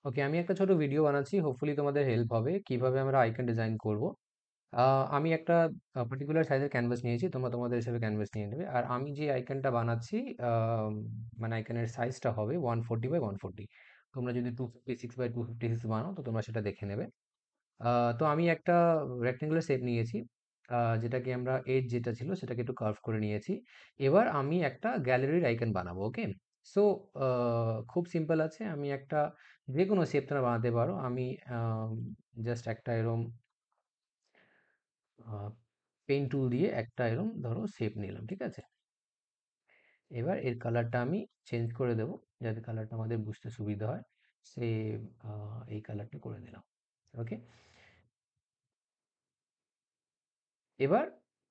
ওকে, আমি একটা ছোট ভিডিও বানাচ্ছি, হোপফুলি তোমাদের হেল্প হবে কিভাবে আমরা আইকন ডিজাইন করব। আমি একটা পার্টিকুলার সাইজের ক্যানভাস নিয়েছি, তোমরা তোমাদের হিসেবে ক্যানভাস নিয়ে নেবে। আর আমি যে আইকনটা বানাচ্ছি, মানে আইকনের সাইজটা হবে 140 বাই 140। তোমরা যদি 256 বাই 256 বানাও তো তোমরা সেটা দেখে নেবে। তো আমি একটা রেক্টেঙ্গুলার শেপ নিয়েছি, যেটাকে আমরা এজ যেটা ছিল সেটাকে একটু কার্ভ করে নিয়েছি। এবার আমি একটা গ্যালারির আইকন বানাবো। ওকে, সো খুব সিম্পল আছে। আমি একটা যে কোনো শেপ তোমরা বানাতে পারো। আমি জাস্ট একটা এরম পেন টুল দিয়ে একটা এরম ধরো শেপ নিলাম, ঠিক আছে। এবার এর কালারটা আমি চেঞ্জ করে দেবো, যাতে কালারটা আমাদের বুঝতে সুবিধা হয়। সে এই কালারটা করে দিলাম। ওকে, এবার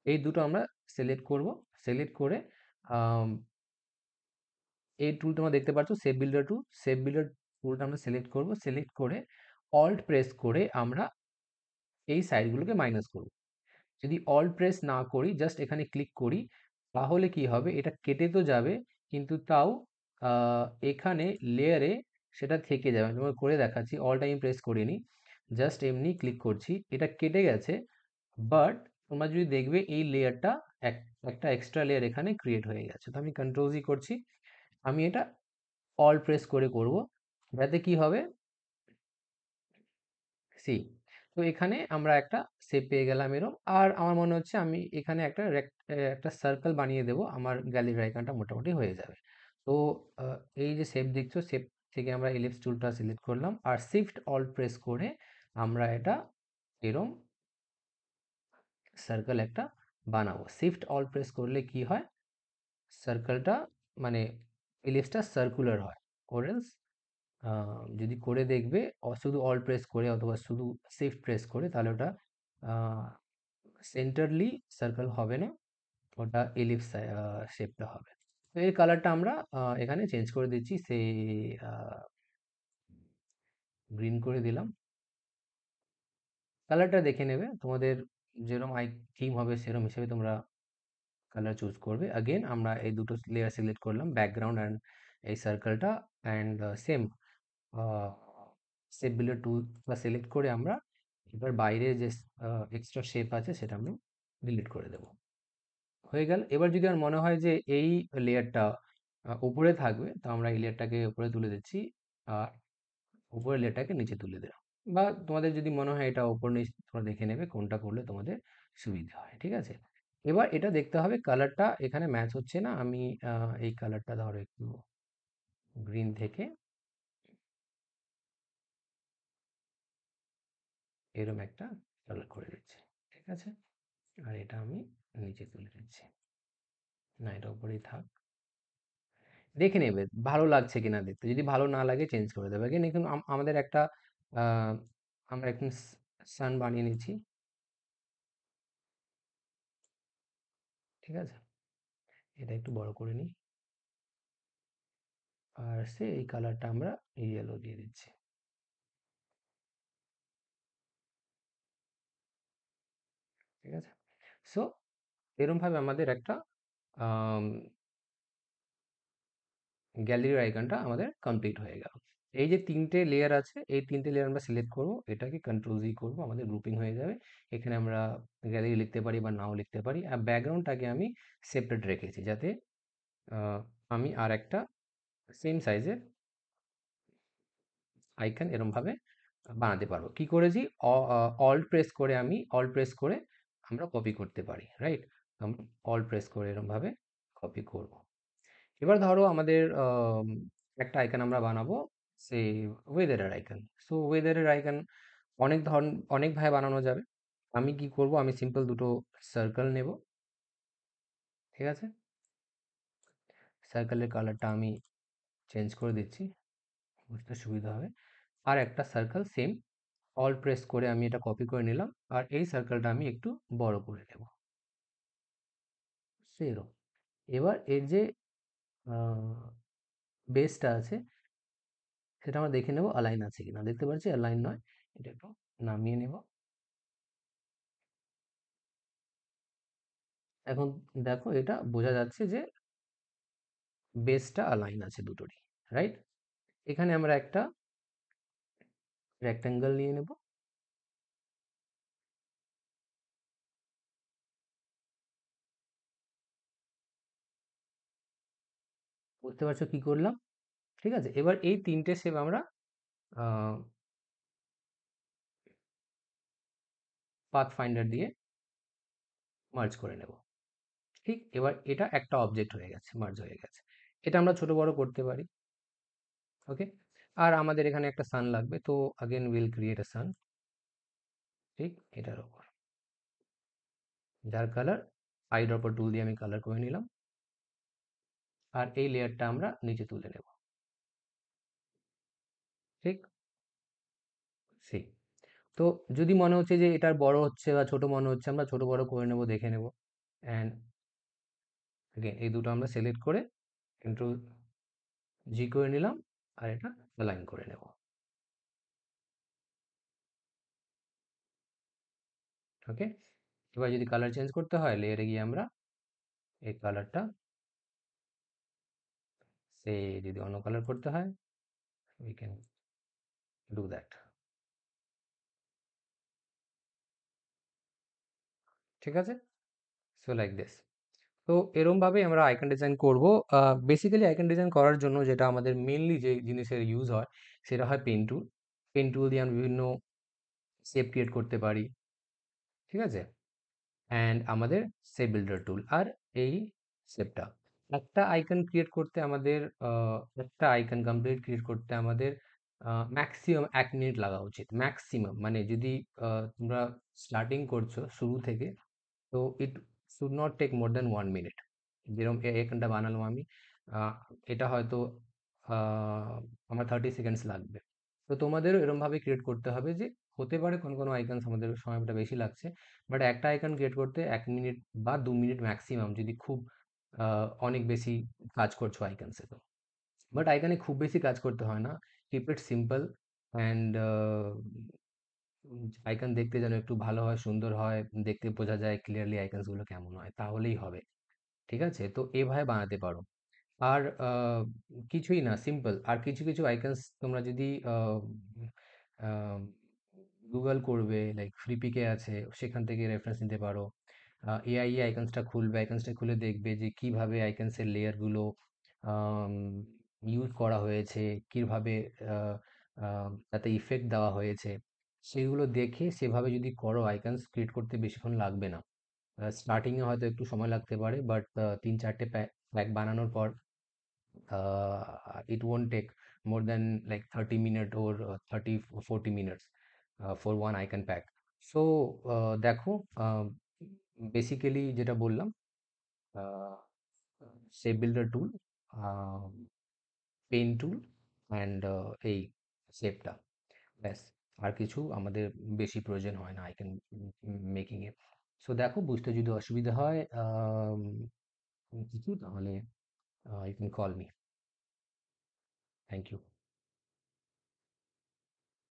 এই দুটো আমরা সিলেক্ট করব। সিলেক্ট করে আম, এই টুলটা আমরা দেখতে পাচ্ছ, শেপ বিল্ডার টুল। শেপ বিল্ডার টুলটা আমরা সিলেক্ট করব। সিলেক্ট করে অল্ট প্রেস করে আমরা এই সাইডগুলোকে মাইনাস করব। যদি অল্ট প্রেস না করি, জাস্ট এখানে ক্লিক করি, তাহলে কি হবে, এটা কেটে তো যাবে, কিন্তু তাও এখানে লেয়ারে সেটা থেকে যাবে। আমি তোমাকে করে দেখাচ্ছি। অল টাইম প্রেস করিনি, জাস্ট এমনি ক্লিক করছি, এটা কেটে গেছে। বাট তোমরা যদি দেখবে এই লেয়ারটা একটা এক্সট্রা লেয়ার এখানে ক্রিয়েট হয়ে গেছে। তো আমি কন্ট্রোল জি করছি, আমি এটা অল প্রেস করে করব, যাতে কি হবে, সি। তো এখানে আমরা একটা শেপ পেয়ে গেলাম এরকম। আর আমার মনে হচ্ছে আমি এখানে একটা সার্কেল বানিয়ে দেব, আমার গ্যালারি আইকনটা মোটামুটি হয়ে যাবে। তো এই যে শেপ দেখছো, শেপ থেকে আমরা ইলিপস টুলটা সিলেক্ট করলাম, আর শিফট অল্ট প্রেস করে আমরা এটা এরম সার্কেল একটা বানাবো। শিফট অল্ট প্রেস করলে কি হয়, সার্কেলটা মানে ইলিপসটা সার্কুলার হয়। ওরেলস যদি করে দেখবে, শুধু অল প্রেস করে অথবা শুধু শিফট প্রেস করে, তাহলে ওটা সেন্টারলি সার্কেল হবে না, ওটা এলিপস শেপটা হবে। তো এর কালারটা আমরা এখানে চেঞ্জ করে দিচ্ছি, সেই গ্রিন করে দিলাম। কালারটা দেখে নেবে, তোমাদের যেরকম থিম হবে সেরকম হিসেবে তোমরা কালার চুজ করবে। আগেন আমরা এই দুটো লেয়ার সিলেক্ট করলাম, ব্যাকগ্রাউন্ড অ্যান্ড এই সার্কেলটা, and same shape builder tool বা সিলেক্ট করে আমরা এবার বাইরে যে এক্সট্রা শেপ আছে সেটা আমরা ডিলিট করে দেব। হয়ে গেল। এবার যদি আর মনে হয় যে এই লেয়ারটা উপরে থাকবে, তো আমরা এই লেয়ারটাকে উপরে তুলে দিচ্ছি, আর উপরের লেয়ারটাকে নিচে তুলে দিলাম। বা তোমাদের যদি মনে হয় এটা উপর নিচ তোমরা দেখে নেবে কোনটা করলে তোমাদের সুবিধা হয়, ঠিক আছে। এবার এটা দেখতে হবে কালারটা এখানে ম্যাচ হচ্ছে না। আমি এই কালারটা ধরো একটু গ্রিন থেকে এরকম একটা কালার করে দিচ্ছি, ঠিক আছে। আর এটা আমি নিচে তুলে দিচ্ছি, না এটা উপরেই থাক। দেখে নেবে ভালো লাগছে কিনা দেখতে, যদি ভালো না লাগে চেঞ্জ করে দেবে। কিন্তু এখন আমাদের একটা আহ, আমরা এখন সান বানিয়ে নিচ্ছি, ঠিক আছে। এটা একটু বড় করে নিই, আর এই কালারটা আমরা ইয়েলো দিয়ে দিচ্ছি, ঠিক আছে। সো এরকম ভাবে আমাদের একটা গ্যালারির আইকনটা আমাদের কমপ্লিট হয়ে গেল। এই যে তিনটে লেয়ার আছে, এই তিনটে লেয়ার আমরা সিলেক্ট করব, এটাকে কন্ট্রোল জি করবো, আমাদের গ্রুপিং হয়ে যাবে। এখানে আমরা গ্যালারি লিখতে পারি বা নাও লিখতে পারি। আর ব্যাকগ্রাউন্ডটাকে আমি সেপারেট রেখেছি, যাতে আমি আর একটা সেম সাইজের আইকন এরম ভাবে বানাতে পারবো। কি করেছি, অল্ট প্রেস করে আমরা কপি করতে পারি, রাইট। আমরা অল্ট প্রেস করে এরম ভাবে কপি করব। এবার ধরো আমাদের একটা আইকন আমরা বানাবো, সে ওয়েদারের আইকন। সো ওয়েদারের আইকন অনেক ভাবে বানানো যাবে। আমি কি করব, আমি সিম্পল দুটো সার্কেল নেব, ঠিক আছে। সার্কেলের কালারটা আমি চেঞ্জ করে দিচ্ছি, বুঝতে সুবিধা হবে। আর একটা সার্কেল সেম অল্ট প্রেস করে আমি এটা কপি করে নিলাম, আর এই সার্কেলটা আমি একটু বড় করে নেব, সেরকম। এবার এর যে বেসটা আছে সেটা আমরা দেখে নেব অ্যালাইন আছে কিনা। দেখতে পাচ্ছি অ্যালাইন নয়, এটা একটু নামিয়ে নেব। এখন দেখো এটা বোঝা যাচ্ছে যে বেসটা অ্যালাইন আছে দুটোরই, রাইট। এখানে আমরা একটা রেক্ট্যাঙ্গেল নিয়ে নেব। বুঝতে পারছো কি করলাম? ঠিক আছে, এবার এই তিনটে শেপ আমরা পাথ ফাইন্ডার দিয়ে মার্জ করে নেব। ঠিক, এবার এটা একটা অবজেক্ট হয়ে গেছে, মার্জ হয়ে গেছে। এটা আমরা ছোট বড় করতে পারি। ওকে, আর আমাদের এখানে একটা সান লাগবে, তো আগেন উইল ক্রিয়েট এ সান। ঠিক, এটার ওপর যার কালার আইড্রপার টুল দিয়ে আমি কালার করে নিলাম, আর এই লেয়ারটা আমরা নিচে তুলে নেব। ঠিক, সেই। তো যদি মনে হচ্ছে যে এটার বড় হচ্ছে বা ছোট মনে হচ্ছে, আমরা ছোট বড় করে নেব, দেখে নেব। অ্যান্ড এগেন এই দুটো আমরা সিলেক্ট করে কন্ট্রোল জি করে নিলাম, আর এটা অ্যালাইন করে নেব। ওকে, এবার যদি কালার চেঞ্জ করতে হয়, লেয়ারে গিয়ে আমরা এই কালারটা, সে যদি অন্য কালার করতে হয়, উই ক্যান ডু দ্যাট। ঠিক আছে, সো লাইক দিস। তো এরম ভাবেই আমরা আইকন ডিজাইন করব। বেসিক্যালি আইকন ডিজাইন করার জন্য যেটা আমাদের মেনলি যে জিনিসের ইউজ হয়, সেটা হয় পেন টুল। পেন টুল দিয়ে আমরা বিভিন্ন শেপ ক্রিয়েট করতে পারি। ঠিক আছে, অ্যান্ড আমাদের শেপ বিল্ডার টুল আর এই শেপটা, একটা আইকন ক্রিয়েট করতে আমাদের একটা আইকন কমপ্লিট ক্রিয়েট করতে আমাদের ম্যাক্সিমাম 1 মিনিট লাগা উচিত, ম্যাক্সিমাম। মানে যদি তোমরা স্টার্টিং করছো শুরু থেকে, তো it should not take more than 1 minute. যেরকম এখানটা বানালাম আমি, আহ, এটা হয়তো আমার 30 সেকেন্ডস লাগবে। তো তোমাদেরও এরকম ভাবে ক্রিয়েট করতে হবে যে, হতে পারে কোনো কোনো আইকনস আমাদের সময়টা বেশি লাগছে, বাট একটা আইকন ক্রিয়েট করতে 1 মিনিট বা 2 মিনিট ম্যাক্সিমাম, যদি খুব অনেক বেশি কাজ করছো আইকনসে। তো বাট আইকনে খুব বেশি কাজ করতে হয় না, keep it simple. And icon দেখতে যেন একটু ভালো হয়, সুন্দর হয়, দেখতে বোঝা যায় ক্লিয়ারলি আইকনস গুলো কেমন হয়, তাহলেই হবে। ঠিক আছে, তো এভাবে বানাতে পারো। আর কিছুই না, সিম্পল। আর কিছু কিছু আইকনস তোমরা যদি গুগল করবে, লাইক ফ্রিপিকে আছে, সেখান থেকে রেফারেন্স নিতে পারো। এআই আইকনসটা খুলবে, আইকনসটা খুলে দেখবে যে কিভাবে আইকনসের লেয়ারগুলো ইউজ করা হয়েছে, কিভাবে তাতে ইফেক্ট দেওয়া হয়েছে, সেগুলো দেখে সেভাবে যদি করো, আইকনস ক্রিয়েট করতে বেশিক্ষণ লাগবে না। স্টার্টিংয়ে হয়তো একটু সময় লাগতে পারে, বাট 3-4টে প্যাক বানানোর পর it won't take more than like 30 minutes or 30 40 minutes for one icon pack. So দেখো, বেসিক্যালি যেটা বললাম, shape builder tool, pen tool, and এই শেপটা, ব্যাস। আর কিছু আমাদের বেশি প্রয়োজন হয় না আইকন মেকিং এ। সো দেখো, বুঝতে যদি অসুবিধা হয় কিছু, তাহলে you can call me. Thank you.